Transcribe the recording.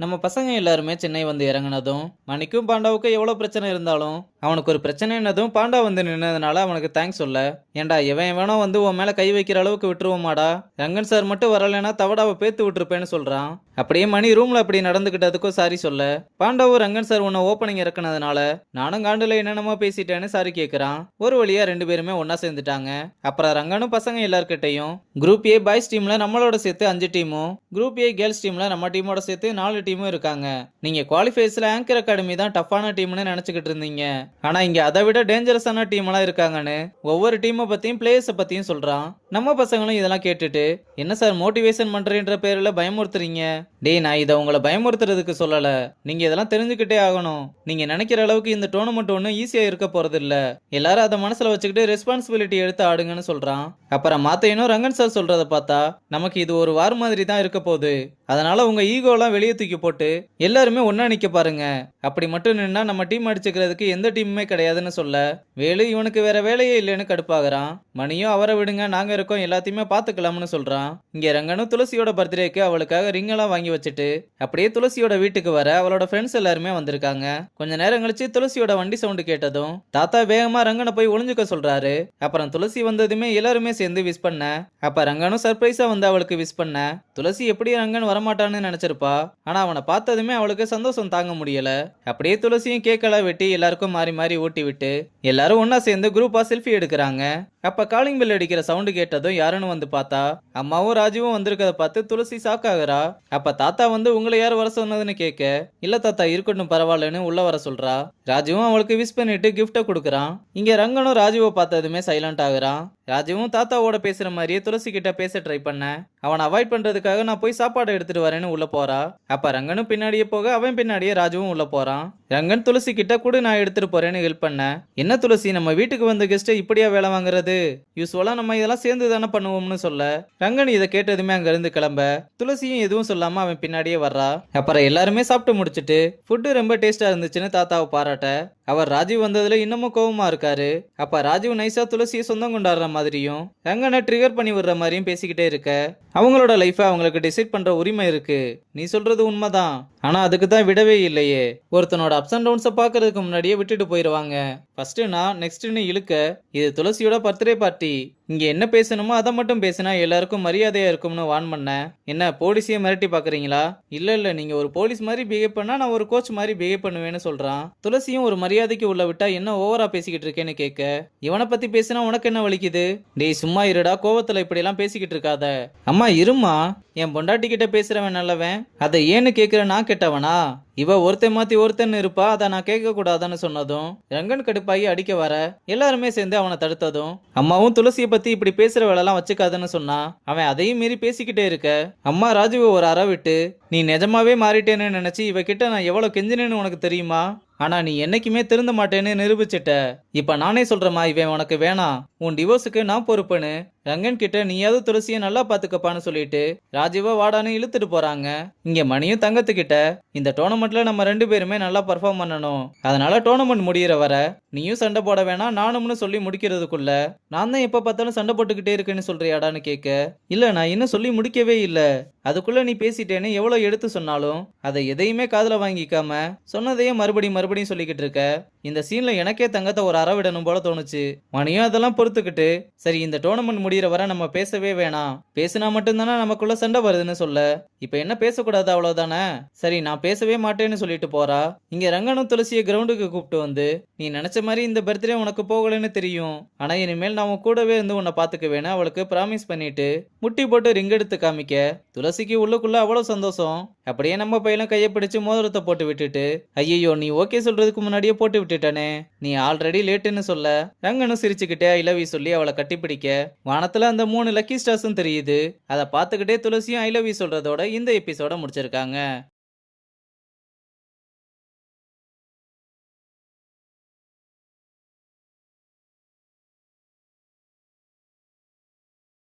நம்ம பசங்க எல்லாருமே சென்னை வந்து இறங்குனதும், மணிக்கும் பாண்டாவுக்கும் எவ்வளோ பிரச்சனை இருந்தாலும், அவனுக்கு ஒரு பிரச்சனைன்னதும் பாண்டா வந்து நின்னதுனால அவனுக்கு தேங்க்ஸ் சொல்ல, "ஏன்டா எவன் எவனோ வந்து உன் மேல கை வைக்கிற அளவுக்கு விட்டுருவோமாடா? ரங்கன் சார் மட்டும் வரலைன்னா தவடாவை பேத்து விட்டுருப்பேன்னு" சொல்றான். அப்படியே மணி ரூம்ல அப்படி நடந்துக்கிட்டதுக்கும் சாரி சொல்ல, பாண்டாவும் ரங்கன் சார் உன்னை ஓப்பனிங் இறக்குனதுனால நானும் காண்டுல என்னென்னமோ பேசிட்டேன்னு சாரி கேட்குறான். ஒரு வழியா 2 பேருமே ஒண்ணா சேர்ந்துட்டாங்க. அப்புறம் ரங்கனும் பசங்க எல்லார்கிட்டையும் குரூப் ஏ பாய்ஸ் டீம்ல நம்மளோட சேர்த்து 5 டீமும், குரூப் ஏ கேர்ள்ஸ் டீம்ல நம்ம டீமோட சேர்த்து 4 டீமும் இருக்காங்க. நீங்க குவாலிஃபயர்ஸ்ல ஆங்கர் அகாடமி தான் டஃப்பான டீம்னு நினைச்சுக்கிட்டு இருந்தீங்க. ஆனா இங்க அதை விட டேஞ்சரஸான டீம் எல்லாம் இருக்காங்கன்னு ஒவ்வொரு டீமை பத்தியும் பிளேயர்ஸ பத்தியும் சொல்றான். நம்ம பசங்களும் இதெல்லாம் கேட்டுட்டு, என்ன சார் மோட்டிவேஷன் பண்றேன்ற பேர்ல பயமுறுத்துறீங்க? டேய், நான் இதை உங்களை பயமுறுத்துறதுக்கு சொல்லல. நீங்க இதெல்லாம் தெரிஞ்சுக்கிட்டே ஆகணும். நீங்க நினைக்கிற அளவுக்கு இந்த டோர்னமெண்ட் ஒன்றும் ஈஸியா இருக்க போறது இல்ல. எல்லாரும் அதை மனசுல வச்சுக்கிட்டு ரெஸ்பான்சிபிலிட்டி எடுத்து ஆடுங்கன்னு சொல்றான். அப்புறம் மாத்தையனும் ரங்கன் சார் சொல்றத பார்த்தா நமக்கு இது ஒரு வார் மாதிரி தான் இருக்க போகுது. அதனால உங்க ஈகோலாம் வெளியே தூக்கி போட்டு எல்லாருமே ஒன்னா நிக்க பாருங்க. அப்படி மட்டும் நின்னா நம்ம டீம் அடிச்சுக்கிறதுக்கு எந்த டீமுமே கிடையாதுன்னு சொல்ல, வேலு இவனுக்கு வேற வேலையே இல்லைன்னு கடுப்பாகிறான். மணியும் அவரை விடுங்க, நாங்க இருக்கோம், எல்லாத்தையுமே பாத்துக்கலாம்னு சொல்றான். இங்க ரங்கனும் துளசியோட பர்த்டேக்கு அவளுக்காக ரிங் எல்லாம் வாங்கி வச்சுட்டு அப்படியே துளசியோட வீட்டுக்கு வர அவளோட ஃப்ரெண்ட்ஸ் எல்லாருமே வந்திருக்காங்க. கொஞ்ச நேரம் கழிச்சு துளசியோட வண்டி சவுண்டு கேட்டதும் தாத்தா வேகமா ரங்கனை போய் ஒளிஞ்சுக்க சொல்றாரு. அப்புறம் துளசி வந்ததுமே எல்லாருமே சேர்ந்து விஷ் பண்ண, அப்ப ரங்கனும் சர்ப்ரைஸா வந்து அவளுக்கு விஷ் பண்ண, துளசி எப்படி ரங்கன் வரமாட்டான்னு நினைச்சிருப்பா. ஆனா அவனை பார்த்ததுமே அவளுக்கு சந்தோஷம் தாங்க முடியல. அப்படியே துளசியும் கேக்கெல்லாம் வெட்டி எல்லாருக்கும் மாறி மாறி ஊட்டி விட்டு எல்லாரும் ஒன்னா சேர்ந்து குரூப்பா செல்ஃபி எடுக்கிறாங்க. அப்ப காலிங் பெல் அடிக்கிற சவுண்டு கேட்டதும் யாருன்னு வந்து பார்த்தா அம்மாவும் ராஜுவும் வந்திருக்கத பார்த்து துளசி ஷாக் ஆகுறா. அப்ப தாத்தா வந்து உங்களை யார் வர சொன்னதுன்னு கேட்க, இல்ல தாத்தா இருக்கட்டும் பரவாயில்லன்னு உள்ள வர சொல்றா. ராஜுவும் அவளுக்கு விஷ் பண்ணிட்டு கிஃப்ட கொடுக்கறான். இங்க ரங்கனும் ராஜுவை பார்த்ததுமே சைலண்ட் ஆகுறான். ராஜுவும் தாத்தாவோட பேசுற மாதிரியே துளசி கிட்ட பேச ட்ரை பண்ண, அவனை அவாய்ட் பண்றதுக்காக நான் போய் சாப்பாடு எடுத்துட்டு வரேன்னு உள்ள போறா. அப்ப ரங்கனும் பின்னாடியே போக அவன் பின்னாடியே ராஜுவும் உள்ள போறான். ரங்கன் துளசி கிட்ட கூட நான் எடுத்துட்டு போறேன்னு ஹெல்ப் பண்ண, என்ன துளசி நம்ம வீட்டுக்கு வந்த கெஸ்ட்டை இப்படியா வேலை வாங்குறது? யூஸ்வலா நம்ம இதெல்லாம் சேர்ந்து தானே பண்ணுவோம்னு சொல்ல, ரங்கன் இதை கேட்டதுமே அங்க இருந்து கிளம்ப துளசியும் எதுவும் சொல்லாம அவன் பின்னாடியே வர்றா. அப்புறம் எல்லாருமே சாப்பிட்டு முடிச்சிட்டு ஃபுட்டு ரொம்ப டேஸ்டா இருந்துச்சுன்னு தாத்தாவை பாராட்ட, அவர் ராஜீவ் வந்ததுல இன்னமும் கோவமா இருக்காரு. அப்ப ராஜீவ் நைஸா துளசியை சொந்தம் கொண்டாடுற மாதிரியும் ரங்கனை ட்ரிகர் பண்ணி விடுற மாதிரியும் பேசிக்கிட்டே இருக்க, அவங்களோட லைஃபை அவங்களுக்கு டிசைட் பண்ற உரிமை இருக்கு, நீ சொல்றது உண்மைதான், ஆனா அதுக்கு தான் விடவே இல்லையே. ஒருத்தனோட அப்ஸ் அண்ட் டவுன்ஸை பாக்குறதுக்கு முன்னாடியே விட்டுட்டு போயிருவாங்க. ஃபர்ஸ்ட் நான் நெக்ஸ்ட்னு இழுக்க, இது துளசியோட பர்த்டே பார்ட்டி, இங்க என்ன பேசணுமோ அதை மட்டும் பேசினா எல்லாருக்கும் மரியாதையா இருக்கும்னு வான் பண்ண, என்ன போலீஸையே மிரட்டி பாக்குறீங்களா? இல்ல நீங்க ஒரு போலீஸ் மாதிரி பிஹேவ் பண்ணா நான் ஒரு கோச் மாதிரி பிஹேவ் பண்ணுவேன்னு சொல்றான். துளசியும் ஒரு மரியாதைக்கு உள்ள விட்டா என்ன ஓவரா பேசிக்கிட்டு இருக்கேன்னு கேட்க, இவனை பத்தி பேசினா உனக்கு என்ன வலிக்குது? டேய் சும்மா இருடா, கோவத்துல இப்படி எல்லாம் பேசிக்கிட்டு இருக்காத. அம்மா இருமா, என் பொண்டாட்டி கிட்ட பேசுறவன் நல்லவன், அதை ஏன்னு கேக்குற நான் கெட்டவனா? இவ ஒருத்தன் மாத்தி ஒருத்தன் இருப்பா, அதை நான் கேட்க கூடாதுன்னு சொன்னதும் ரங்கன் கடுப்பாகி அடிக்க வர எல்லாருமே சேர்ந்து அவனை தடுத்ததும், அம்மாவும் துளசியை பத்தி இப்படி பேசுற வேலைலாம் வச்சுக்காதுன்னு சொன்னா அவன் அதையும் மீறி பேசிக்கிட்டே இருக்க, அம்மா ராஜுவை ஒரு அற விட்டு, நீ நிஜமாவே மாறிட்டேன்னு நினைச்சு இவகிட்ட நான் எவ்வளவு கெஞ்சினேன்னு உனக்கு தெரியுமா? ஆனா நீ என்னைக்குமே திருந்த மாட்டேன்னு நிரூபிச்சிட்ட. இப்ப நானே சொல்றேமா, இவன் உனக்கு வேணாம், உன் டிவோர்ஸுக்கு நான் பொறுப்புன்னு ரங்கன் கிட்ட நீயாவது துளசியை நல்லா பாத்துக்கப்பான்னு சொல்லிட்டு ராஜீவா வாடான்னு இழுத்துட்டு போறாங்க. இங்க மணியும் தங்கத்துக்கிட்ட, இந்த டோர்னமெண்ட்ல நம்ம 2 பேருமே நல்லா பர்ஃபார்ம் பண்ணணும், அதனால டோர்னமெண்ட் முடிகிற வர நீயும் சண்டை போட வேணாம், நானும்னு சொல்லி முடிக்கிறதுக்குள்ள நான் தான் எப்ப பார்த்தாலும் சண்டை போட்டுக்கிட்டே இருக்கேன்னு சொல்றியாடான்னு கேட்க, இல்ல நான் இன்னும் சொல்லி முடிக்கவே இல்ல, அதுக்குள்ள நீ பேசிட்டேன்னு எவ்வளவு எடுத்து சொன்னாலும் அதை எதையுமே காதுல வாங்கிக்காம சொன்னதையே மறுபடியும் சொல்லிக்கிட்டு இருக்க. இந்த சீன்ல எனக்கே தங்கத்தை ஒரு அற விடணும் போல தோணுச்சு. மணியும் அதெல்லாம் பொறுத்துக்கிட்டு, சரி இந்த டோர்னமெண்ட் முடிகிற வர நம்ம பேசவே வேணாம், பேசினா மட்டும்தானே நமக்குள்ள சண்டை வருதுன்னு சொல்ல, இப்ப என்ன பேசக்கூடாது அவ்வளவுதானே, சரி நான் பேசவே மாட்டேன்னு சொல்லிட்டு போறா. இங்க ரங்கனும் துளசியை கிரவுண்டுக்கு கூப்பிட்டு வந்து, நீ நினைச்ச மாதிரி இந்த பர்த்டே உனக்கு போகலன்னு தெரியும், ஆனா இனிமேல் நான் உன் கூடவே இருந்து உன்னை பாத்துக்குவேன்னு அவளுக்கு ப்ராமிஸ் பண்ணிட்டு முட்டி போட்டு ரிங் எடுத்து காமிக்க, துளசிக்கு உள்ளுக்குள்ள அவ்வளவு சந்தோஷம். அப்படியே நம்ம பையனும் கையை பிடிச்சு மோதிரத்தை போட்டு விட்டுட்டு, ஐயோ நீ ஓகே சொல்றதுக்கு முன்னாடியே போட்டு விட்டுட்டானே, நீ ஆல்ரெடி லேட்டுன்னு சொல்ல, ரங்கனும் சிரிச்சுக்கிட்டே ஐ லவ் யூ சொல்லி அவளை கட்டிப்பிடிக்க, வானத்துல அந்த 3 லக்கி ஸ்டார்ஸும் தெரியுது. அதை பார்த்துக்கிட்டே துளசியும் ஐ லவ் யூ சொல்றதோட இந்த எபிசோட முடிச்சிருக்காங்க.